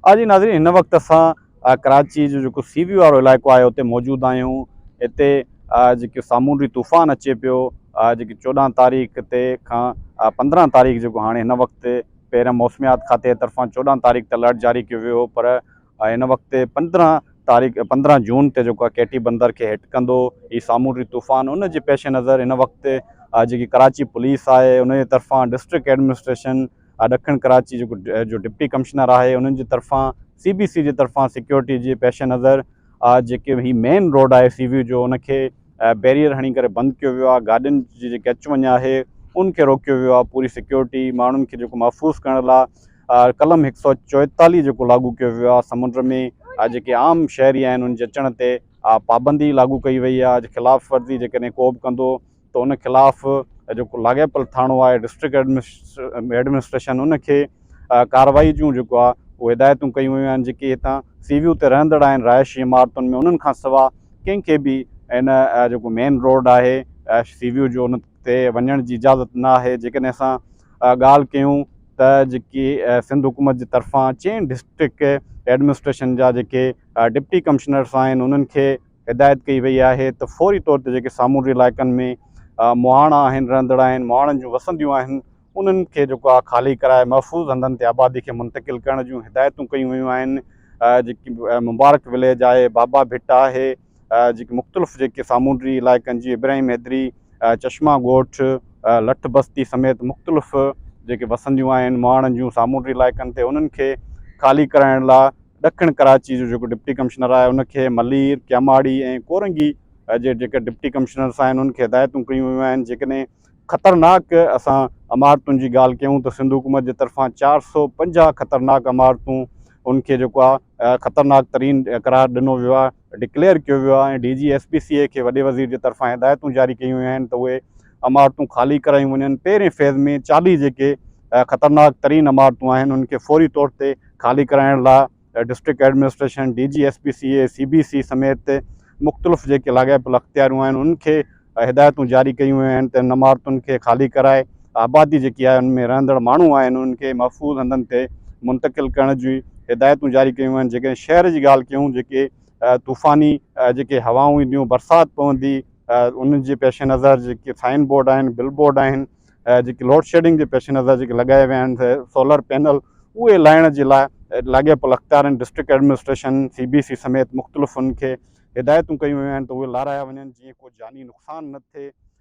जी नाज़रीन, हिन वक़्तु असां कराची जो जेको सीवी वारो इलाइक़ो आहे उते मौजूदु आहियूं। हिते जेके सामूंडी तूफ़ान अचे पियो, जेकी 14 तारीख़ ते खां 15 तारीख़ जेको हाणे हिन वक़्तु पहिरियों मौसमियात खाते जे तरफ़ां 14 तारीख़ ते अलर्ट जारी कयो वियो हो, पर हिन वक़्तु 15 जून ते जेको आहे केटी बंदर खे हिट कंदो हीउ सामूंडी तूफ़ान। उन जे पेश नज़र हिन वक़्तु जेकी कराची पुलिस आहे उन जे तरफ़ां डिस्ट्रिक्ट एडमिनिस्ट्रेशन ॾखिण कराची जेको जो डिप्टी कमिश्नर आहे उन्हनि जी तरफ़ां CBC जी तरफ़ां सिक्योरिटी जे पेश नज़र जेके ही मेन रोड आहे सीवी जो उनखे बैरियर हणी करे बंदि कयो वियो आहे। गाॾियुनि जी जेकी अचु वञु आहे उनखे रोकियो वियो आहे। पूरी सिक्योरिटी माण्हुनि खे जेको महफ़ूज़ करण लाइ कलम 144 जेको लागू कयो वियो आहे। समुंड में जेके आम शहरी आहिनि उन जे अचण ते पाबंदी लागू कई वई आहे। ख़िलाफ़ वर्ज़ी जेकॾहिं को बि कंदो त उन ख़िलाफ़ जेको लाॻापियल थाणो आहे डिस्ट्रिक्ट एडमिनिस्ट्रेशन उनखे कार्रवाई जूं जेको आहे उहे हिदायतूं कयूं वियूं आहिनि। जेके हितां सीवियूं ते रहंदड़ आहिनि रहायशी इमारतुनि में उन्हनि खां सवाइ कंहिंखे बि इन जेको मेन रोड आहे सीवियूं जो उन ते वञण जी इजाज़त न आहे। जेकॾहिं असां ॻाल्हि कयूं त जेकी सिंध हुकूमत जी तरफ़ां चइनि डिस्ट्रिक्ट एडमिनिस्ट्रेशन जा जेके डिप्टी कमिश्नर्स आहिनि उन्हनि खे हिदायत कई वई आहे त फ़ौरी तौर ते जेके सामूंडी इलाइक़नि में मुहाणा आहिनि रहंदड़ आहिनि मुहाणनि जूं वसंदियूं आहिनि उन्हनि खे जेको आहे ख़ाली कराए महफ़ूज़ हंधनि ते आबादी खे मुंतक़िल करण जूं हिदायतूं कयूं वियूं आहिनि। जेकी मुबारक विलेज आहे, बाबा भिट आहे, जेकी मुख़्तलिफ़ जेके सामूंडी इलाइक़नि जी इब्राहिम हैदरी, चश्मा ॻोठ, लठ बस्ती समेत मुख़्तलिफ़ जेके वसंदियूं आहिनि मुहाणनि जूं सामूंडी इलाइक़नि ते उन्हनि खे ख़ाली कराइण लाइ ॾखिण कराची जो जेको डिप्टी कमिश्नर आहे उनखे मलीर, क्यामाड़ी ऐं कोरंगी जे जेके डिप्टी कमिश्नर्स आहिनि उनखे हिदायतूं कयूं वियूं आहिनि। जेकॾहिं ख़तरनाक असां इमारतुनि जी ॻाल्हि कयूं त सिंध हुकूमत जे तरफ़ां 450 ख़तरनाक इमारतूं उनखे जेको आहे ख़तरनाक तरीन करार ॾिनो वियो आहे, डिक्लेयर कयो वियो आहे। ऐं DG SPCA खे वॾे वज़ीर जे तरफ़ां हिदायतूं जारी कयूं वियूं आहिनि त उहे इमारतूं ख़ाली करायूं वञनि। पहिरें फेज़ में 40 जेके ख़तरनाक तरीन इमारतूं आहिनि उनखे फ़ौरी तौर ते ख़ाली कराइण लाइ district administration, DG SPCA, CBC समेत मुख़्तलिफ़ जेके लाॻापियल अख़्तियारूं आहिनि उनखे हिदायतूं जारी कयूं वियूं आहिनि त इन इमारतुनि खे ख़ाली कराए आबादी जेकी आहे उनमें रहंदड़ माण्हू आहिनि उनखे महफ़ूज़ हंधनि ते मुंतक़िल करण जी हिदायतूं जारी कयूं आहिनि। जेकॾहिं शहर जी ॻाल्हि कयूं जेके तूफ़ानी जेके हवाऊं ईंदियूं बरसाति पवंदी उन जे पेश नज़र जेके साइन बोर्ड आहिनि, बिल बोर्ड आहिनि, जेके लोड शेडिंग जे पेश नज़र जेके लॻाए विया आहिनि सोलर पैनल उहे लाइण जे लाइ लाॻापियल अख़्तियारनि डिस्ट्रिक्ट एडमिनिस्ट्रेशन CBC समेत मुख़्तलिफ़ उनखे हिदायतूं कयूं वियूं आहिनि त उहे लाराया वञनि जीअं को जानी नुक़सानु न थिए।